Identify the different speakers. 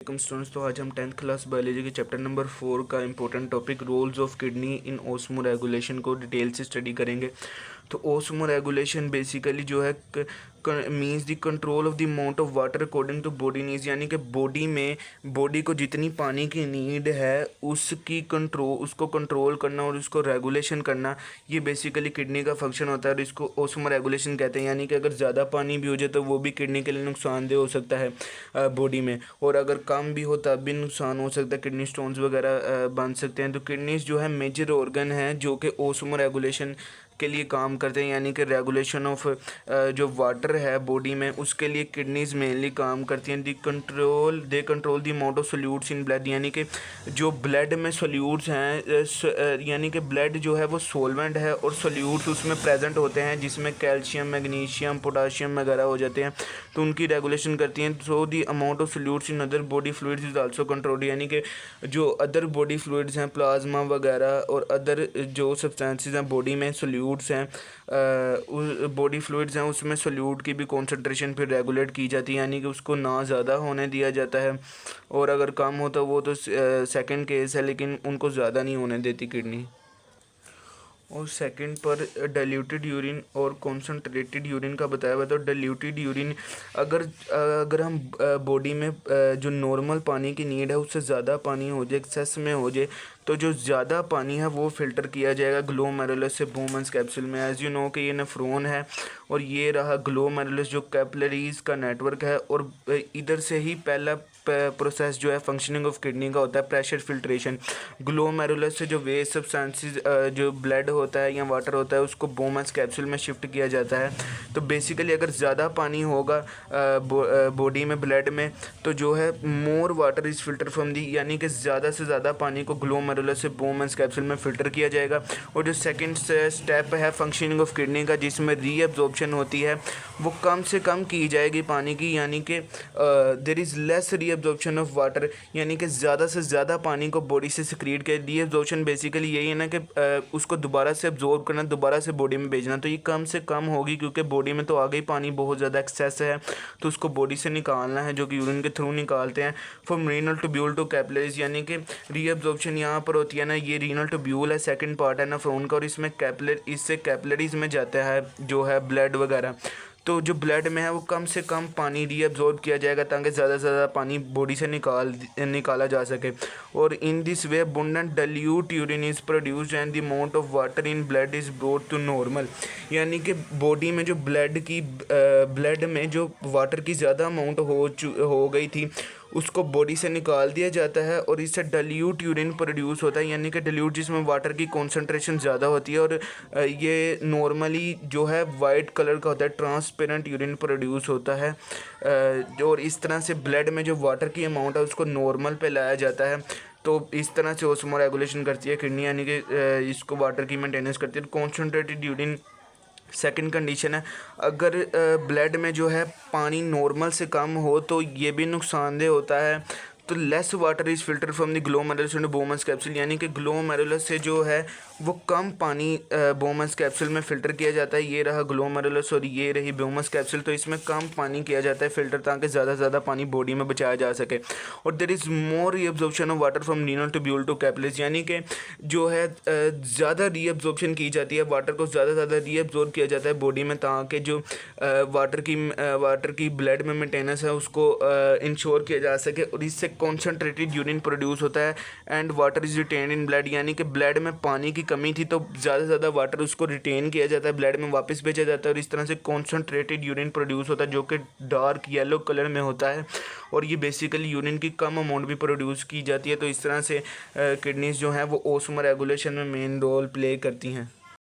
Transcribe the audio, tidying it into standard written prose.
Speaker 1: Welcome students. तो आज हम 10th क्लास बायोलॉजी के चैप्टर नंबर 4 का important topic roles of kidney in osmoregulation को डिटेल से स्टडी करेंगे। तो ओस्मो रेगुलेशन बेसिकली जो है means the control of the amount of water according to body needs, यानी कि बॉडी को जितनी पानी की नीड है उसको कंट्रोल करना और उसको रेगुलेशन करना, ये बेसिकली किडनी का फंक्शन होता है और इसको ओस्मो रेगुलेशन कहते हैं। यानी कि अगर ज़्यादा पानी भी हो जाए तो वो भी किडनी के लिए नुकसानदेह हो सकता है बॉडी में, और अगर कम भी हो तब भी नुकसान हो सकता है, किडनी स्टोन्स वगैरह बन सकते हैं। तो किडनीज जो है मेजर ऑर्गन है जो कि ओस्मो रेगुलेशन के लिए काम करते हैं, यानी कि रेगुलेशन ऑफ जो वाटर है बॉडी में उसके लिए किडनीज मेनली काम करती हैं। They control the amount of solutes in blood, यानी कि जो ब्लड में सोल्यूट्स हैं, यानी कि ब्लड जो है वो सोलवेंट है और सोल्यूट्स उसमें प्रेजेंट होते हैं जिसमें कैल्शियम, मैग्नीशियम, पोटाशियम वगैरह हो जाते हैं, तो उनकी रेगुलेशन करती हैं। So the amount of solutes in other body fluids is also controlled, यानी कि जो अदर बॉडी फ्लूइड्स हैं, प्लाज्मा वगैरह और अदर जो सब्सटेंसेस हैं बॉडी में, सोल्यूट्स हैं, बॉडी फ्लूइड्स हैं, उसमें सोल्यूट की भी कॉन्सेंट्रेशन फिर रेगुलेट की जाती है, यानी कि उसको ना ज़्यादा होने दिया जाता है, और अगर कम होता वो तो सेकंड केस है, लेकिन उनको ज़्यादा नहीं होने देती किडनी। और सेकंड पर डाइल्यूटेड यूरिन और कॉन्सनट्रेटेड यूरिन का बताया हुआ। तो डाइल्यूटेड यूरिन अगर हम बॉडी में जो नॉर्मल पानी की नीड है उससे ज़्यादा पानी हो जाए, एक्सेस में हो जाए, तो जो ज़्यादा पानी है वो फ़िल्टर किया जाएगा ग्लोमेरुलस से बोमन्स कैप्सूल में। एज यू नो कि ये नेफ्रॉन है और ये रहा ग्लोमेरुलस जो कैपिलरीज का नेटवर्क है, और इधर से ही पहला प्रोसेस जो है फंक्शनिंग ऑफ किडनी का होता है प्रेशर फिल्ट्रेशन। ग्लोमेरुलस से जो वेस्ट सब्सटेंसेस जो ब्लड होता है या वाटर होता है उसको बोमन्स कैप्सूल में शिफ्ट किया जाता है। तो बेसिकली अगर ज़्यादा पानी होगा बॉडी में, ब्लड में, तो जो है more water is filter from the, यानी कि ज़्यादा से ज़्यादा पानी को ग्लोमेरुलस से बोमन्स कैप्सूल में फ़िल्टर किया जाएगा। और जो सेकंड स्टेप है फंक्शनिंग ऑफ किडनी का, जिसमें रीअब्जॉर्प्शन होती है, वो कम से कम की जाएगी पानी की, यानी कि there is less reabsorption of water, यानी कि ज़्यादा से ज़्यादा पानी को बॉडी से सिक्रीट कर। रीअब्जॉर्प्शन बेसिकली यही है ना कि उसको दोबारा से अब्जॉर्ब करना, दोबारा से बॉडी में भेजना, तो ये कम से कम होगी क्योंकि बॉडी में तो आगे ही पानी बहुत ज़्यादा एक्सेस है, तो उसको बॉडी से निकालना है, जो कि यूरिन के थ्रू निकालते हैं। From renal tubule to capillaries, यानी कि रीअब्जॉर्प्शन यहाँ पर होती है ना, ये रीनल ट्यूब्यूल है, सेकंड पार्ट है नेफ्रॉन का, और इसमें इससे कैपिलरीज में जाता है जो है ब्लड वगैरह। तो जो ब्लड में है वो कम से कम पानी रीअब्जॉर्ब किया जाएगा ताकि ज़्यादा से ज़्यादा पानी बॉडी से निकाला जा सके। और in this way abundant dilute urine is produced and the amount of water in blood is brought to normal, यानी कि बॉडी में जो ब्लड में जो वाटर की ज़्यादा अमाउंट हो गई थी उसको बॉडी से निकाल दिया जाता है और इससे डाइल्यूट यूरिन प्रोड्यूस होता है, यानी कि डाइल्यूट जिसमें वाटर की कॉन्सेंट्रेशन ज़्यादा होती है, और ये नॉर्मली जो है वाइट कलर का होता है, ट्रांसपेरेंट यूरिन प्रोड्यूस होता है। और इस तरह से ब्लड में जो वाटर की अमाउंट है उसको नॉर्मल पे लाया जाता है। तो इस तरह से ओस्मो रेगुलेशन करती है किडनी, यानी कि इसको वाटर की मेंटेनेंस करती है। कॉन्सेंट्रेटेड यूरिन सेकंड कंडीशन है, अगर ब्लड में जो है पानी नॉर्मल से कम हो तो ये भी नुकसानदेह होता है। तो less water is filter from the glomerulus and Bowman's capsule, यानी कि ग्लोमेरुलस से जो है वो कम पानी बोमन्स कैप्सूल में फ़िल्टर किया जाता है। ये रहा ग्लोमेरुलस और ये रही बोमन्स कैप्सूल, तो इसमें कम पानी किया जाता है फ़िल्टर ताकि ज़्यादा से ज़्यादा पानी बॉडी में बचाया जा सके। और there is more reabsorption of water from renal tubule to capillaries, यानी कि जो है ज़्यादा रीअब्जॉर्प्शन की जाती है, वाटर को ज़्यादा से ज़्यादा रीअब्जॉर्ब किया जाता है बॉडी में ताकि जो वाटर की ब्लड में मेंटेनेंस है उसको इंश्योर किया जा सके, और इससे कॉन्सेंट्रेटेड यूरिन प्रोड्यूस होता है and water is retain in blood, यानी कि ब्लड में पानी की कमी थी तो ज़्यादा से ज़्यादा वाटर उसको रिटेन किया जाता है, ब्लड में वापस भेजा जाता है, और इस तरह से कॉन्सेंट्रेटेड यूरिन प्रोड्यूस होता है जो कि डार्क येलो कलर में होता है, और ये बेसिकली यूरिन की कम अमाउंट भी प्रोड्यूस की जाती है। तो इस तरह से किडनीज जो हैं वो ओस्मो रेगुलेशन में मेन रोल प्ले करती हैं।